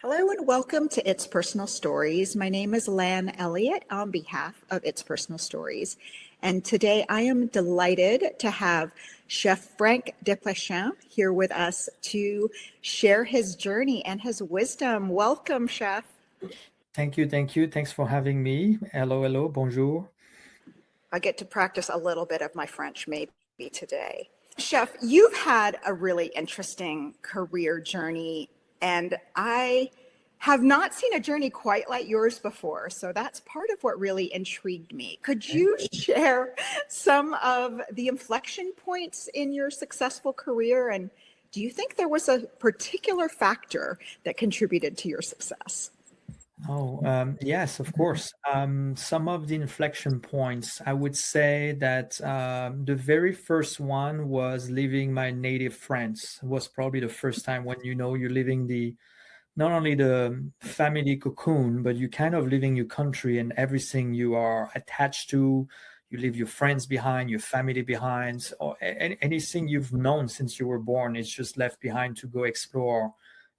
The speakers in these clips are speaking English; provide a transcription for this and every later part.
Hello and welcome to It's Personal Stories. My name is Lan Elliott on behalf of It's Personal Stories. And today I am delighted to have Chef Franck Desplechin here with us to share his journey and his wisdom. Welcome, Chef. Thank you. Thanks for having me. Hello, bonjour. I get to practice a little bit of my French maybe today. Chef, you've had a really interesting career journey, and I have not seen a journey quite like yours before. So that's part of what really intrigued me. Could you share some of the inflection points in your successful career? And do you think there was a particular factor that contributed to your success? Yes, of course. Some of the inflection points, I would say that the very first one was leaving my native France. It was probably the first time when you're leaving not only the family cocoon, but you kind of leaving your country and everything you are attached to. You leave your friends behind, your family behind, or anything you've known since you were born is just left behind to go explore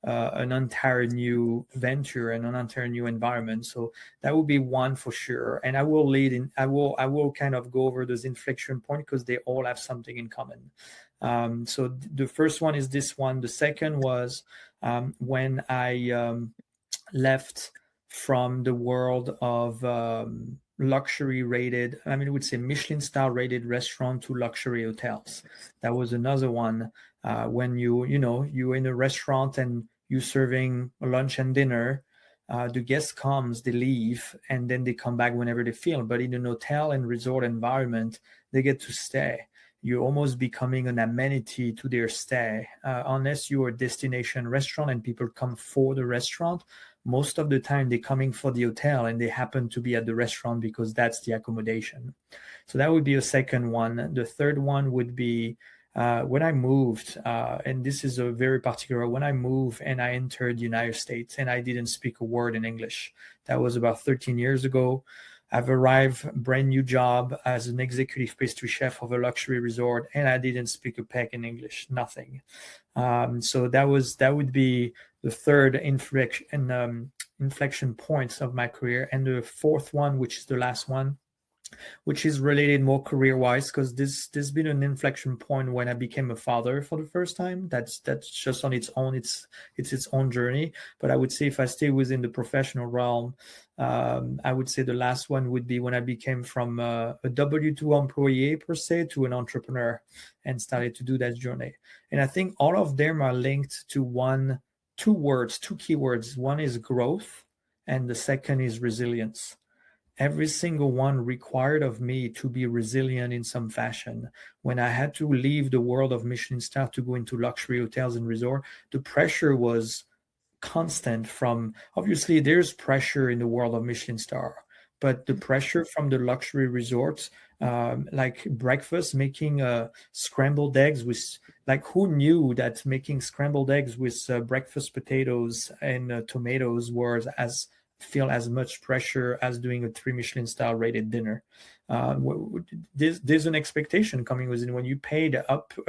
an entire new venture and an entire new environment. So that would be one for sure. And I will lead in. I will kind of go over those inflection points because they all have something in common. So the first one is this one. The second was when I left from the world of luxury rated, I would say Michelin star rated restaurant to luxury hotels. That was another one. When you're in a restaurant and you're serving lunch and dinner, the guest comes, they leave, and then they come back whenever they feel. But in an hotel and resort environment, they get to stay. You're almost becoming an amenity to their stay. Unless you're a destination restaurant and people come for the restaurant, most of the time they're coming for the hotel and they happen to be at the restaurant because that's the accommodation. So that would be a second one. The third one would be when I moved, and this is a very particular, when I moved and I entered the United States and I didn't speak a word in English. That was about 13 years ago. I've arrived, brand new job as an executive pastry chef of a luxury resort, and I didn't speak a peck in English, nothing. So that would be the third inflection points of my career. And the fourth one, which is the last one, which is related more career-wise, because there's been an inflection point when I became a father for the first time. That's just on its own. It's its own journey. But I would say if I stay within the professional realm, I would say the last one would be when I became from a W-2 employee per se to an entrepreneur and started to do that journey. And I think all of them are linked to two keywords. One is growth, and the second is resilience. Every single one required of me to be resilient in some fashion. When I had to leave the world of Michelin star to go into luxury hotels and resort, the pressure was constant from, obviously there's pressure in the world of Michelin star, but the pressure from the luxury resorts, like breakfast, making scrambled eggs with, like, who knew that making scrambled eggs with breakfast potatoes and tomatoes was feel as much pressure as doing a 3 Michelin star rated dinner. There's an expectation coming with it. When you paid up to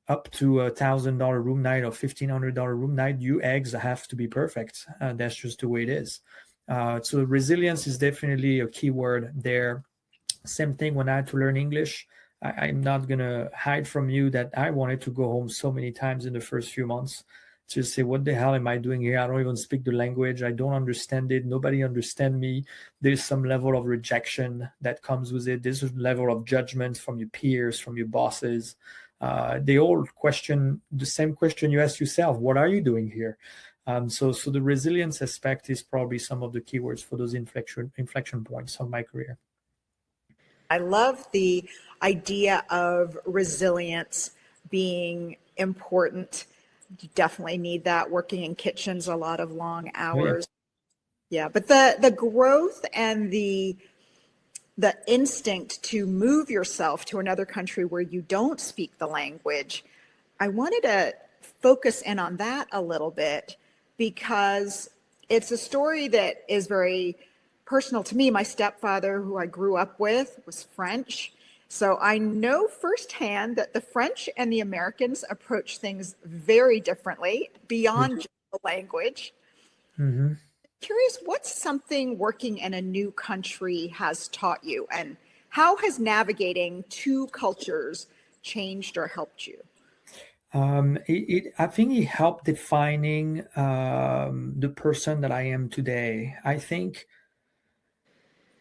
$1,000 room night or $1,500 room night, your eggs have to be perfect. That's just the way it is. So resilience is definitely a key word there. Same thing when I had to learn English. I'm not going to hide from you that I wanted to go home so many times in the first few months to say, what the hell am I doing here? I don't even speak the language. I don't understand it. Nobody understands me. There's some level of rejection that comes with it. There's a level of judgment from your peers, from your bosses. They all question the same question you ask yourself. What are you doing here? So the resilience aspect is probably some of the keywords for those inflection points of my career. I love the idea of resilience being important. You definitely need that working in kitchens, a lot of long hours. Yeah, but the growth and the instinct to move yourself to another country where you don't speak the language, I wanted to focus in on that a little bit because it's a story that is very personal to me. My stepfather, who I grew up with, was French. So I know firsthand that the French and the Americans approach things very differently beyond just the language. Mm-hmm. Curious, what's something working in a new country has taught you, and how has navigating two cultures changed or helped you? I think it helped defining the person that I am today. I think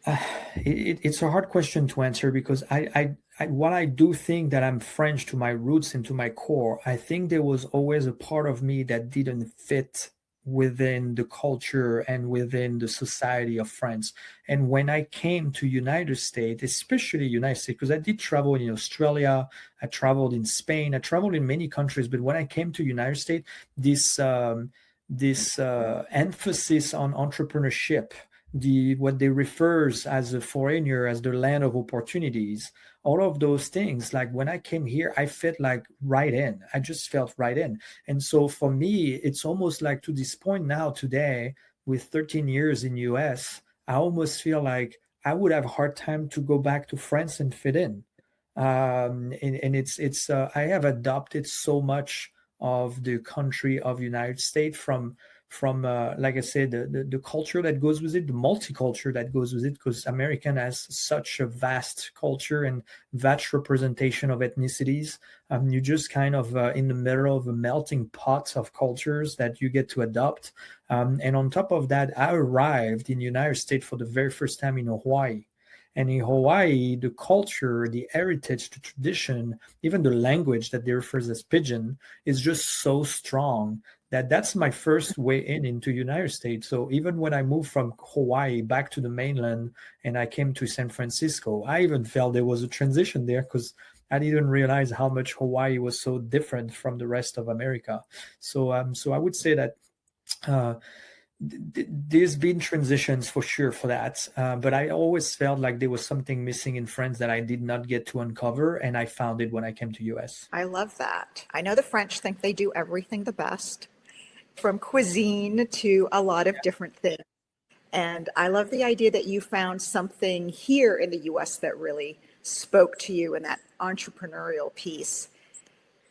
uh, it's a hard question to answer because while I do think that I'm French to my roots and to my core, I think there was always a part of me that didn't fit within the culture and within the society of France. And when I came to United States, especially United States, because I did travel in Australia, I traveled in Spain, I traveled in many countries, but when I came to United States, this emphasis on entrepreneurship, the what they refers as a foreigner as the land of opportunities, all of those things, like when I came here I felt like right in, I just felt right in. And so for me it's almost like, to this point now today, with 13 years in US, I almost feel like I would have a hard time to go back to France and fit in. And it's I have adopted so much of the country of United States from like I said, the culture that goes with it, the multicultural that goes with it, because American has such a vast culture and vast representation of ethnicities. You just kind of in the middle of a melting pot of cultures that you get to adopt. And on top of that, I arrived in the United States for the very first time in Hawaii. And in Hawaii, the culture, the heritage, the tradition, even the language that they refer as pidgin is just so strong that that's my first way into United States. So even when I moved from Hawaii back to the mainland and I came to San Francisco, I even felt there was a transition there because I didn't realize how much Hawaii was so different from the rest of America. So I would say that uh, there's been transitions for sure for that, but I always felt like there was something missing in France that I did not get to uncover, and I found it when I came to US. I love that. I know the French think they do everything the best, from cuisine to a lot of different things. And I love the idea that you found something here in the US that really spoke to you in that entrepreneurial piece.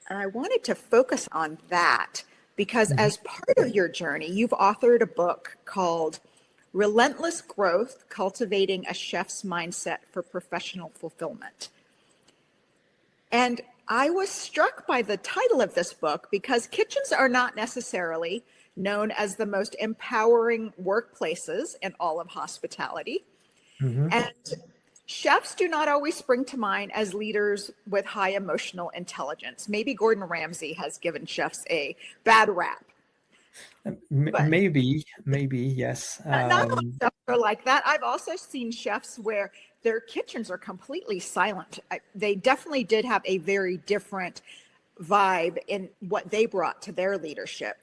And I wanted to focus on that because Mhm. as part of your journey, you've authored a book called Relentless Growth: Cultivating a Chef's Mindset for Professional Fulfillment. And I was struck by the title of this book because kitchens are not necessarily known as the most empowering workplaces in all of hospitality. Mhm. And chefs do not always spring to mind as leaders with high emotional intelligence. Maybe Gordon Ramsay has given chefs a bad rap, but Maybe, yes. not all chefs are like that. I've also seen chefs where their kitchens are completely silent. They definitely did have a very different vibe in what they brought to their leadership.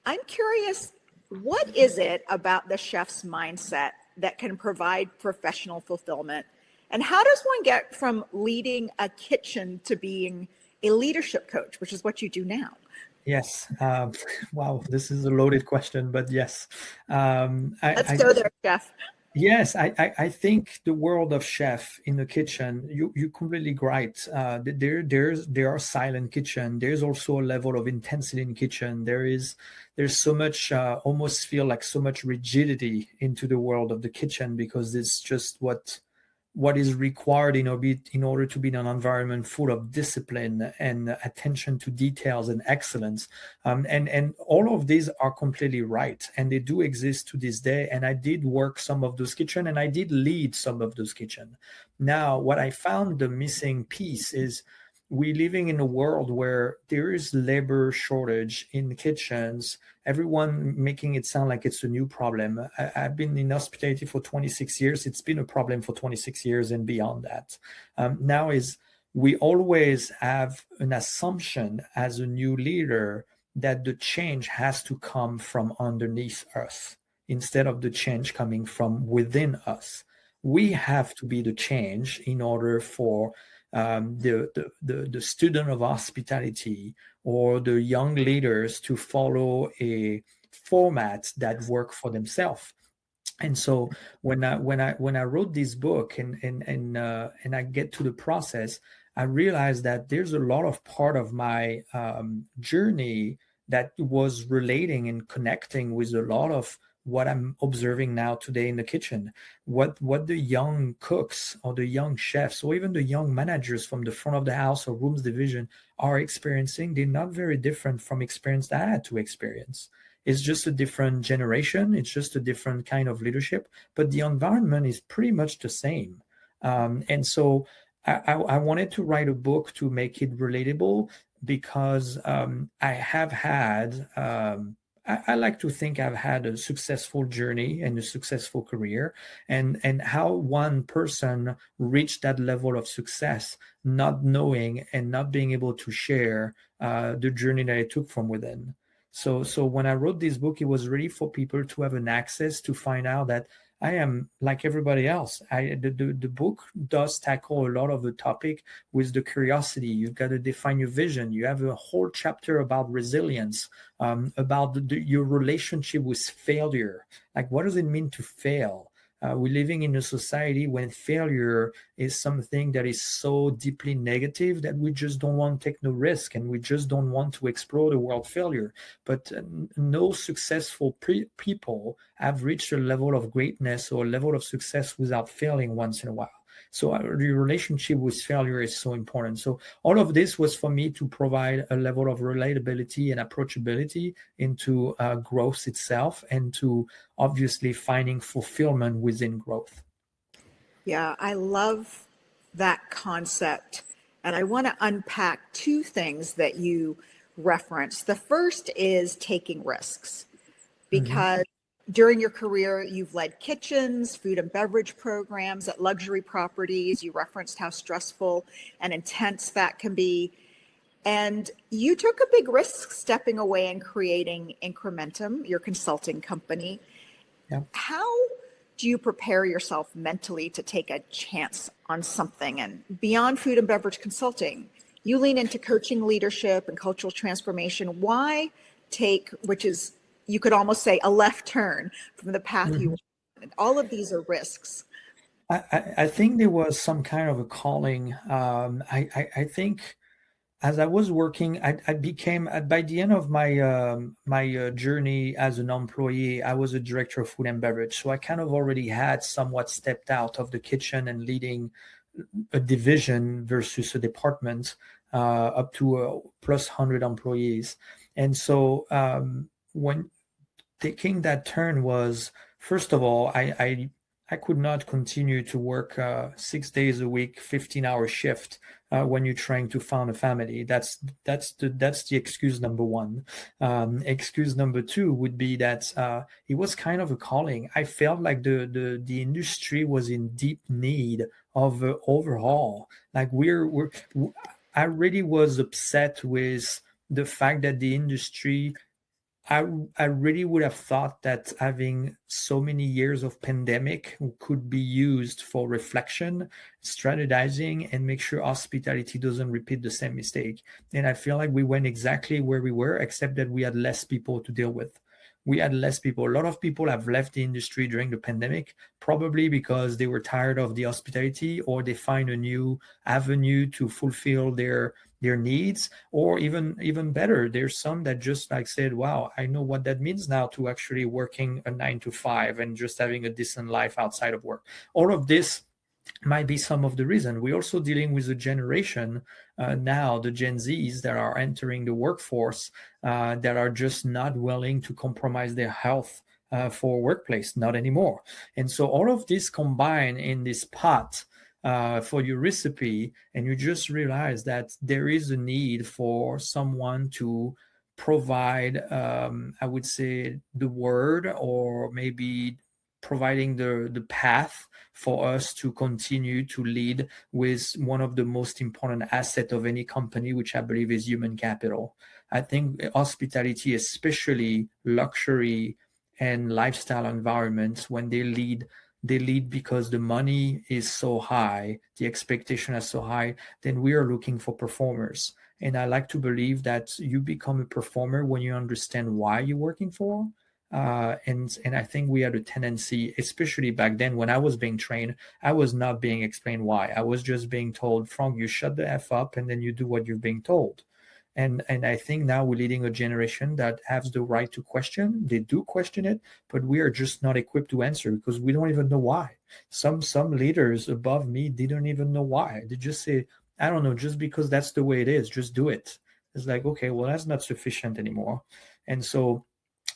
I'm curious, what is it about the chef's mindset that can provide professional fulfillment? And how does one get from leading a kitchen to being a leadership coach, which is what you do now? Yes. Wow, this is a loaded question, but yes. Let's go there, Chef. Yes, I think the world of chef in the kitchen, you completely right. There are silent kitchen. There's also a level of intensity in kitchen. There's so much almost feel like so much rigidity into the world of the kitchen because it's just what is required in order to be in an environment full of discipline and attention to details and excellence. And all of these are completely right. And they do exist to this day. And I did work some of those kitchen and I did lead some of those kitchen. Now, what I found the missing piece is we living in a world where there is labor shortage in kitchens, everyone making it sound like it's a new problem. I've been in hospitality for 26 years. It's been a problem for 26 years and beyond that. Now is we always have an assumption as a new leader that the change has to come from underneath us instead of the change coming from within us. We have to be the change in order for the student of hospitality or the young leaders to follow a format that work for themselves. And so when I wrote this book and I get to the process, I realized that there's a lot of part of my journey that was relating and connecting with a lot of what I'm observing now today in the kitchen. What the young cooks or the young chefs or even the young managers from the front of the house or rooms division are experiencing, they're not very different from experience that I had to experience. It's just a different generation. It's just a different kind of leadership, but the environment is pretty much the same. And so I wanted to write a book to make it relatable because I have had, I like to think I've had a successful journey and a successful career, and how one person reached that level of success, not knowing and not being able to share the journey that it took from within. So when I wrote this book, it was really for people to have an access to find out that I am like everybody else. The book does tackle a lot of the topic with the curiosity. You've got to define your vision. You have a whole chapter about resilience, about your relationship with failure. Like, what does it mean to fail? We're living in a society when failure is something that is so deeply negative that we just don't want to take no risk, and we just don't want to explore the world failure. But no successful people have reached a level of greatness or a level of success without failing once in a while. So the relationship with failure is so important. So all of this was for me to provide a level of relatability and approachability into growth itself, and to obviously finding fulfillment within growth. Yeah, I love that concept. And I want to unpack two things that you referenced. The first is taking risks, because during your career, you've led kitchens, food and beverage programs at luxury properties. You referenced how stressful and intense that can be. And you took a big risk stepping away and creating Incrementum, your consulting company. Yeah. How do you prepare yourself mentally to take a chance on something? And beyond food and beverage consulting, you lean into coaching, leadership, and cultural transformation. Why take, which is, you could almost say, a left turn from the path you wanted? All of these are risks. I think there was some kind of a calling. I think as I was working, I became, by the end of my journey as an employee, I was a director of food and beverage. So I kind of already had somewhat stepped out of the kitchen and leading a division versus a department, up to plus 100 employees. And so when taking that turn was, first of all, I could not continue to work 6 days a week, 15-hour shift when you're trying to found a family. That's the excuse number one. Excuse number two would be that it was kind of a calling. I felt like the industry was in deep need of overhaul. Like I really was upset with the fact that the industry, I really would have thought that having so many years of pandemic could be used for reflection, strategizing, and make sure hospitality doesn't repeat the same mistake. And I feel like we went exactly where we were, except that we had less people to deal with. We had less people. A lot of people have left the industry during the pandemic, probably because they were tired of the hospitality, or they find a new avenue to fulfill their needs, or even better, there's some that just like said, wow, I know what that means now, to actually working a 9 to 5 and just having a decent life outside of work. All of this might be some of the reason. We're also dealing with a generation now, the Gen Zs, that are entering the workforce, that are just not willing to compromise their health for workplace, not anymore. And so all of this combined in this pot for your recipe, and you just realize that there is a need for someone to provide, I would say, the word, or maybe providing the path for us to continue to lead with one of the most important assets of any company, which I believe is human capital. I think hospitality, especially luxury and lifestyle environments, when they lead because the money is so high, the expectation is so high, then we are looking for performers. And I like to believe that you become a performer when you understand why you're working for. And I think we had a tendency, especially back then when I was being trained, I was not being explained why. I was just being told, Franck, you shut the F up and then you do what you're being told. And I think now we're leading a generation that has the right to question. They do question it, but we are just not equipped to answer because we don't even know why. Some leaders above me didn't even know why. They just say, I don't know, just because that's the way it is, just do it. It's like, okay, well, that's not sufficient anymore. And so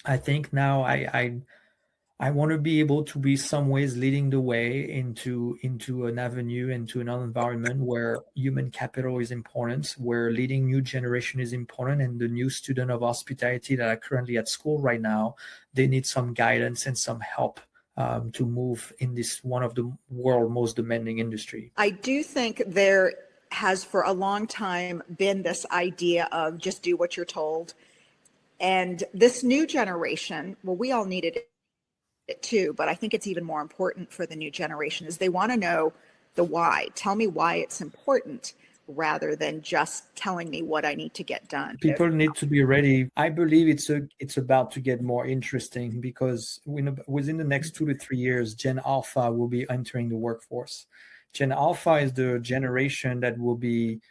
I think now I want to be able to be some ways leading the way into an avenue, into an environment where human capital is important, where leading new generation is important, and the new student of hospitality that are currently at school right now, they need some guidance and some help to move in this one of the world's most demanding industry. I do think there has for a long time been this idea of just do what you're told. And this new generation, well, we all needed it too, but I think it's even more important for the new generation is they want to know the why. Tell me why it's important rather than just telling me what I need to get done. People need to be ready. I believe it's about to get more interesting because within the next 2 to 3 years, Gen Alpha will be entering the workforce. Gen Alpha is the generation that will be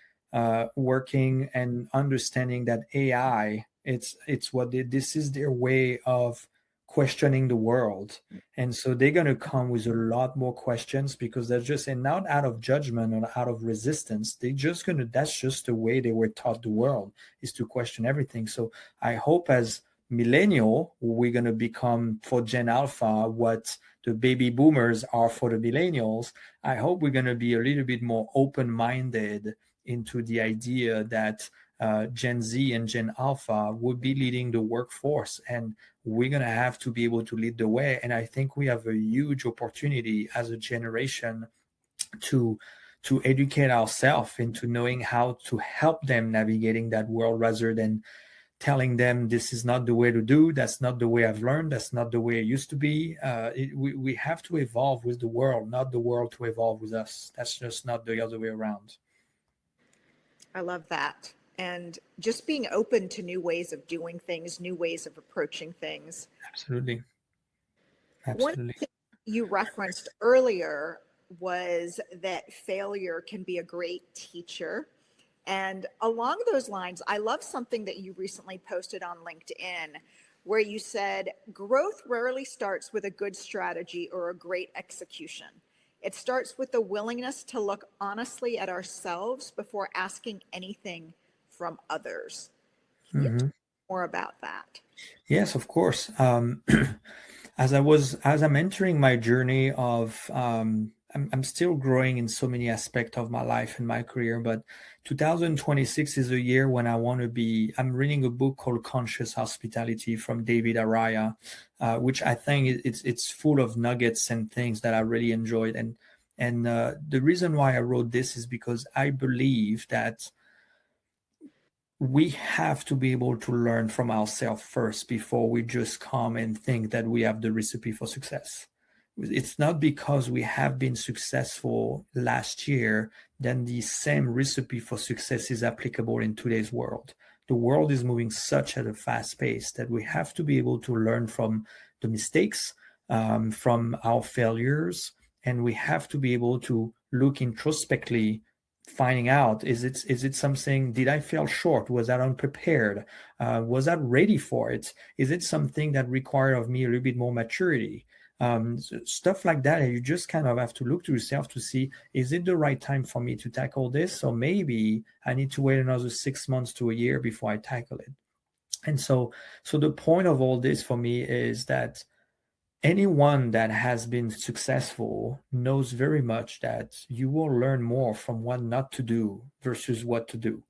working and understanding that AI, this is their way of questioning the world. And so they're going to come with a lot more questions because they're just, and not out of judgment or out of resistance, that's just the way they were taught the world, is to question everything. So I hope as millennial, we're going to become for Gen Alpha what the baby boomers are for the millennials. I hope we're going to be a little bit more open-minded into the idea that Gen Z and Gen Alpha would be leading the workforce, and we're going to have to be able to lead the way. And I think we have a huge opportunity as a generation to educate ourselves into knowing how to help them navigating that world rather than telling them this is not the way to do, that's not the way I've learned, that's not the way it used to be. We have to evolve with the world, not the world to evolve with us. That's just not the other way around. I love that. And just being open to new ways of doing things, new ways of approaching things. Absolutely. One thing you referenced earlier was that failure can be a great teacher. And along those lines, I love something that you recently posted on LinkedIn where you said, growth rarely starts with a good strategy or a great execution. It starts with the willingness to look honestly at ourselves before asking anything from others. Can you talk more about that? Yes, of course. As I'm entering my journey of, I'm still growing in so many aspects of my life and my career, but 2026 is a year when I'm reading a book called Conscious Hospitality from David Araya, which I think it's full of nuggets and things that I really enjoyed. And the reason why I wrote this is because I believe that we have to be able to learn from ourselves first before we just come and think that we have the recipe for success. It's not because we have been successful last year, then the same recipe for success is applicable in today's world. The world is moving such at a fast pace that we have to be able to learn from the mistakes, from our failures, and we have to be able to look introspectively, finding out, is it something, did I fail short? Was I unprepared? Was I ready for it? Is it something that required of me a little bit more maturity? Stuff like that. And you just kind of have to look to yourself to see, is it the right time for me to tackle this? Or maybe I need to wait another 6 months to a year before I tackle it. And so the point of all this for me is that anyone that has been successful knows very much that you will learn more from what not to do versus what to do.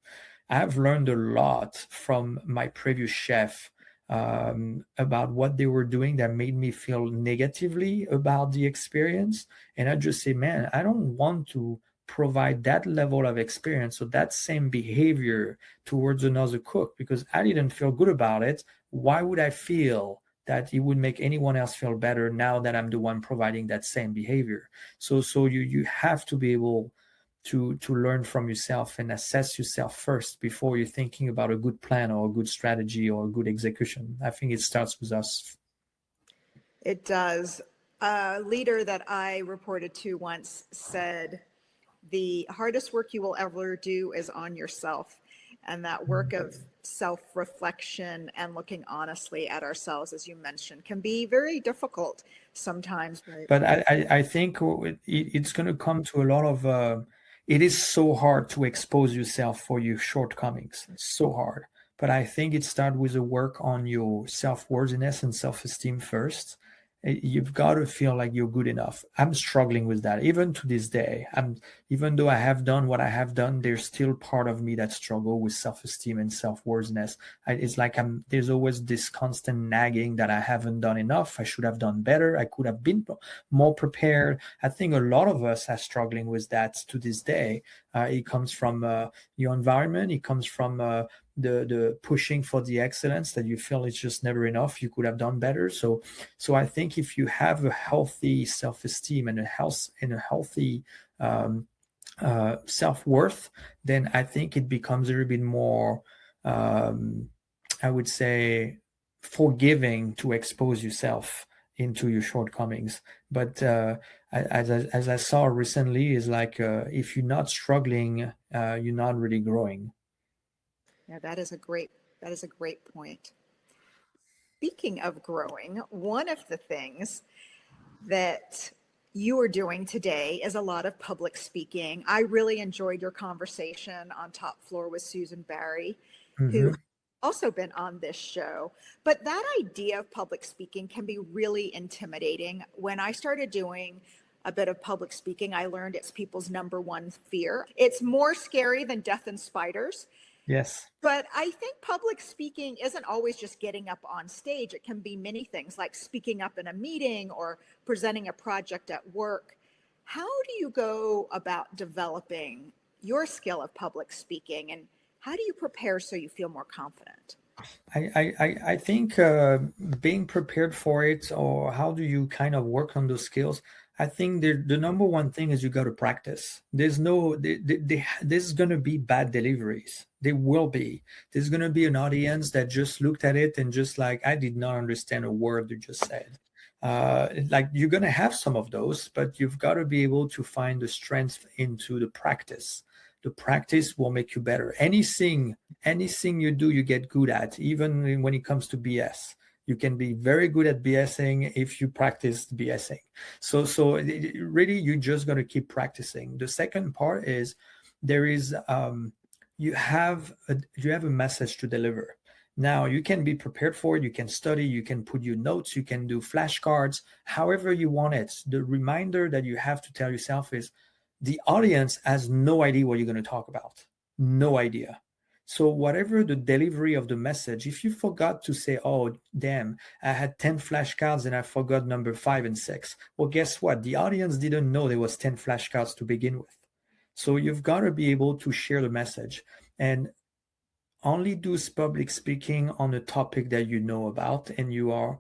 I've learned a lot from my previous chef about what they were doing that made me feel negatively about the experience. And I just say, man, I don't want to provide that level of experience or that same behavior towards another cook because I didn't feel good about it. Why would I feel that it would make anyone else feel better now that I'm the one providing that same behavior? So you have to be able to learn from yourself and assess yourself first before you're thinking about a good plan or a good strategy or a good execution. I think it starts with us. It does. A leader that I reported to once said, the hardest work you will ever do is on yourself. And that work of self-reflection and looking honestly at ourselves, as you mentioned, can be very difficult sometimes. But I think it's going to come to a lot of, it is so hard to expose yourself for your shortcomings. It's so hard. But I think it starts with a work on your self-worthiness and self-esteem first. You've got to feel like you're good enough. I'm struggling with that even to this day. Even though I have done what I have done, there's still part of me that struggle with self-esteem and self-worthiness. It's like there's always this constant nagging that I haven't done enough. I should have done better. I could have been more prepared. I think a lot of us are struggling with that to this day. It comes from your environment. It comes from the pushing for the excellence that you feel it's just never enough. You could have done better. So I think if you have a healthy self-esteem and a healthy self-worth, then I think it becomes a little bit more, I would say, forgiving to expose yourself into your shortcomings. But as I saw recently, is like if you're not struggling, you're not really growing. Yeah, that is a great point. Speaking of growing, one of the things that you are doing today is a lot of public speaking. I really enjoyed your conversation on Top Floor with Susan Barry, who also been on this show. But that idea of public speaking can be really intimidating. When I started doing a bit of public speaking, I learned it's people's number one fear. It's more scary than death and spiders. Yes. But I think public speaking isn't always just getting up on stage. It can be many things, like speaking up in a meeting or presenting a project at work. How do you go about developing your skill of public speaking, and how do you prepare so you feel more confident? I think being prepared for it, or how do you kind of work on those skills? I think the number one thing is you got to practice. There's going to be bad deliveries. There will be. There's going to be an audience that just looked at it and just like, I did not understand a word you just said. Like you're going to have some of those, but you've got to be able to find the strength into the practice. The practice will make you better. Anything you do, you get good at, even when it comes to BS. You can be very good at BSing if you practice BSing. So really, you just got to keep practicing. The second part is you have a message to deliver. Now you can be prepared for it. You can study. You can put your notes. You can do flashcards. However you want it. The reminder that you have to tell yourself is, the audience has no idea what you're going to talk about. No idea. So whatever the delivery of the message, if you forgot to say, oh, damn, I had 10 flashcards and I forgot number 5 and 6. Well, guess what? The audience didn't know there was 10 flashcards to begin with. So you've got to be able to share the message and only do public speaking on a topic that you know about and you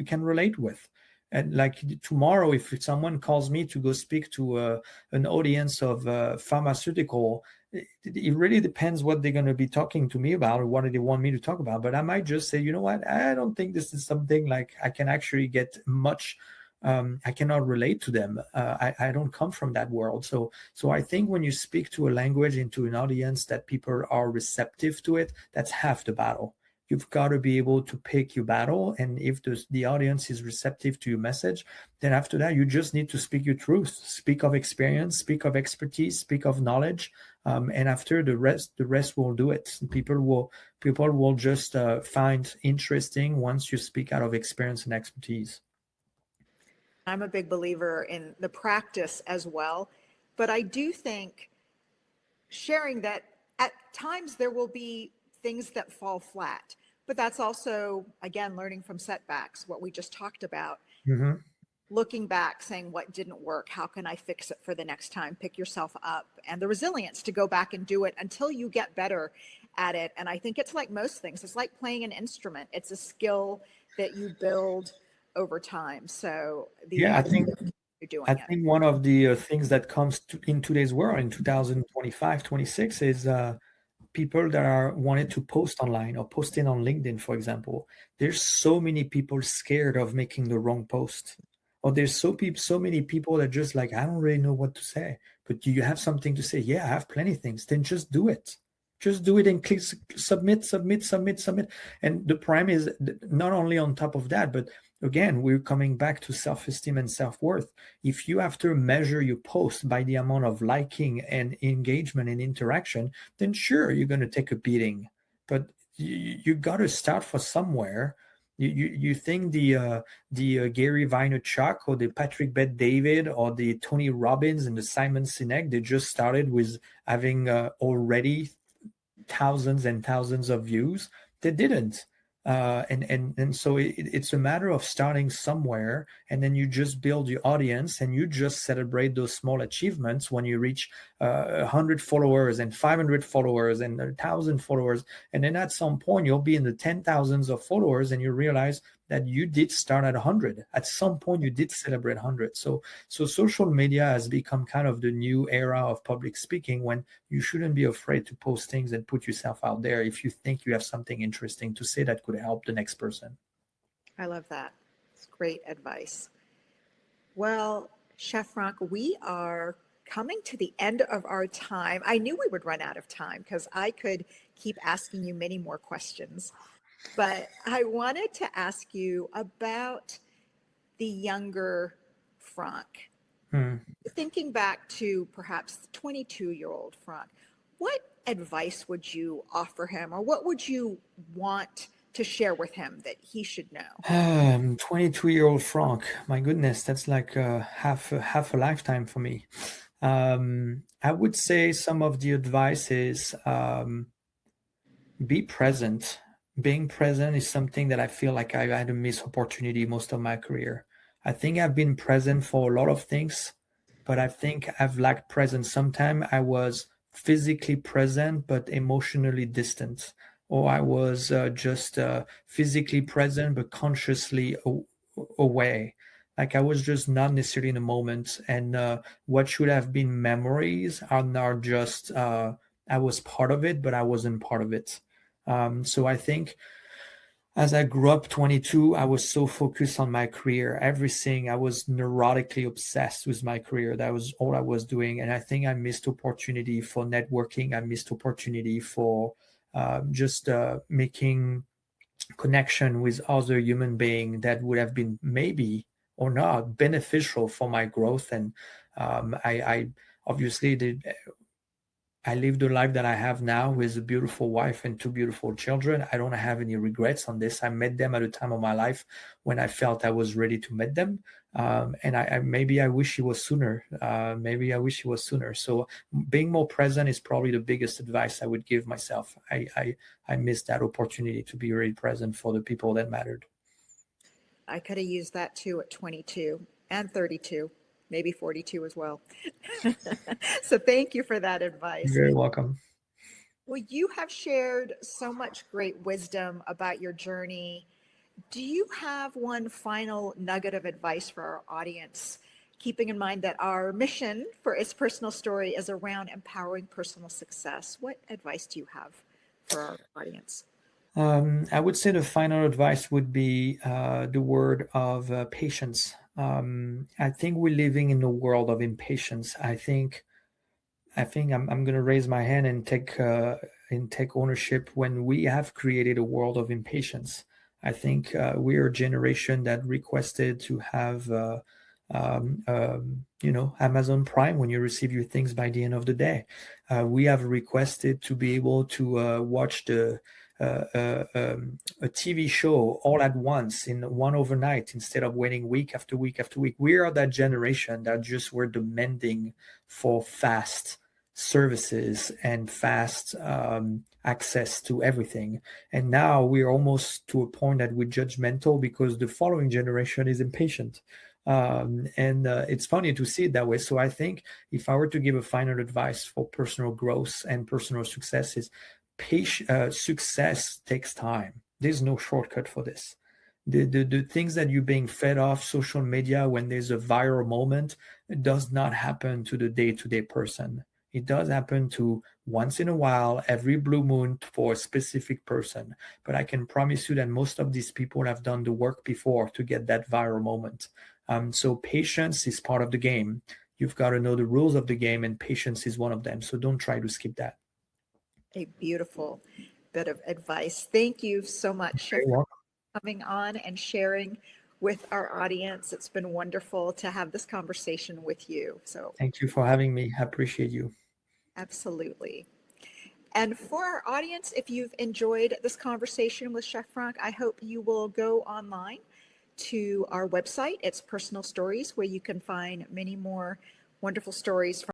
can relate with. And like tomorrow, if someone calls me to go speak to an audience of pharmaceutical, it really depends what they're going to be talking to me about or what they want me to talk about. But I might just say, you know what, I don't think this is something like I can actually get much. I cannot relate to them. I don't come from that world. So I think when you speak to a language into an audience that people are receptive to it, that's half the battle. You've got to be able to pick your battle. And if the audience is receptive to your message, then after that, you just need to speak your truth, speak of experience, speak of expertise, speak of knowledge. And after the rest will do it. People will just find interesting once you speak out of experience and expertise. I'm a big believer in the practice as well, but I do think sharing that at times there will be things that fall flat. But that's also, again, learning from setbacks, what we just talked about. Mm-hmm. Looking back, saying what didn't work, how can I fix it for the next time? Pick yourself up, and the resilience to go back and do it until you get better at it. And I think it's like most things. It's like playing an instrument. It's a skill that you build over time. So I think you're doing I think one of the things that comes in today's world in 2025, 26 is people that are wanted to post online or posting on LinkedIn, for example. There's so many people scared of making the wrong post. Or there's so many people that just like, I don't really know what to say. But do you have something to say? Yeah, I have plenty of things. Then just do it. Just do it and click submit, submit, submit, submit. And the prime is not only on top of that, but again, we're coming back to self-esteem and self-worth. If you have to measure your post by the amount of liking and engagement and interaction, then sure, you're going to take a beating. But you got to start for somewhere. You think the Gary Vaynerchuk or the Patrick Bet-David or the Tony Robbins and the Simon Sinek, they just started with having already thousands and thousands of views? They didn't. And so it's a matter of starting somewhere, and then you just build your audience, and you just celebrate those small achievements when you reach 100 followers and 500 followers and 1,000 followers, and then at some point you'll be in the 10,000s of followers, and you realize that you did start at 100. At some point you did celebrate 100. So social media has become kind of the new era of public speaking, when you shouldn't be afraid to post things and put yourself out there if you think you have something interesting to say that could help the next person. I love that. It's great advice. Well, Chef Franck, we are coming to the end of our time. I knew we would run out of time because I could keep asking you many more questions. But I wanted to ask you about the younger Franck. Thinking back to perhaps the 22-year-old Franck, what advice would you offer him, or what would you want to share with him that he should know? 22-year-old Franck, my goodness, that's like half a lifetime for me. I would say some of the advice is be present. Being present is something that I feel like I had a missed opportunity most of my career. I think I've been present for a lot of things, but I think I've lacked presence. Sometimes I was physically present, but emotionally distant, or I was just physically present, but consciously away. Like I was just not necessarily in the moment. And what should have been memories are now just, I was part of it, but I wasn't part of it. So I think as I grew up 22, I was so focused on my career, everything. I was neurotically obsessed with my career. That was all I was doing. And I think I missed opportunity for networking. I missed opportunity for just making connection with other human beings that would have been maybe or not beneficial for my growth. And I obviously did. I live the life that I have now with a beautiful wife and two beautiful children. I don't have any regrets on this. I met them at a time of my life when I felt I was ready to meet them. And maybe I wish it was sooner. Maybe I wish it was sooner. So being more present is probably the biggest advice I would give myself. I missed that opportunity to be really present for the people that mattered. I could have used that too at 22 and 32. Maybe 42 as well. So thank you for that advice. You're very welcome. Well, you have shared so much great wisdom about your journey. Do you have one final nugget of advice for our audience, keeping in mind that our mission for It's Personal Story is around empowering personal success? What advice do you have for our audience? I would say the final advice would be the word of patience. I think we're living in a world of impatience. I think I'm going to raise my hand and take ownership when we have created a world of impatience. I think we're a generation that requested to have Amazon Prime when you receive your things by the end of the day. We have requested to be able to watch a TV show all at once in one overnight instead of waiting week after week after week. We are that generation that just were demanding for fast services and fast access to everything. And now we're almost to a point that we're judgmental because the following generation is impatient. It's funny to see it that way. So I think if I were to give a final advice for personal growth and personal success is success takes time. There's no shortcut for this. The things that you're being fed off social media when there's a viral moment, it does not happen to the day-to-day person. It does happen to once in a while, every blue moon for a specific person. But I can promise you that most of these people have done the work before to get that viral moment. So patience is part of the game. You've got to know the rules of the game, and patience is one of them. So don't try to skip that. A beautiful bit of advice. Thank you so much, Chef, Very for welcome. coming on and sharing with our audience. It's been wonderful to have this conversation with you. So, Thank you for having me. I appreciate you. absolutely. And for our audience, if you've enjoyed this conversation with Chef Franck, I hope you will go online to our website. It's Personal Stories, where you can find many more wonderful stories from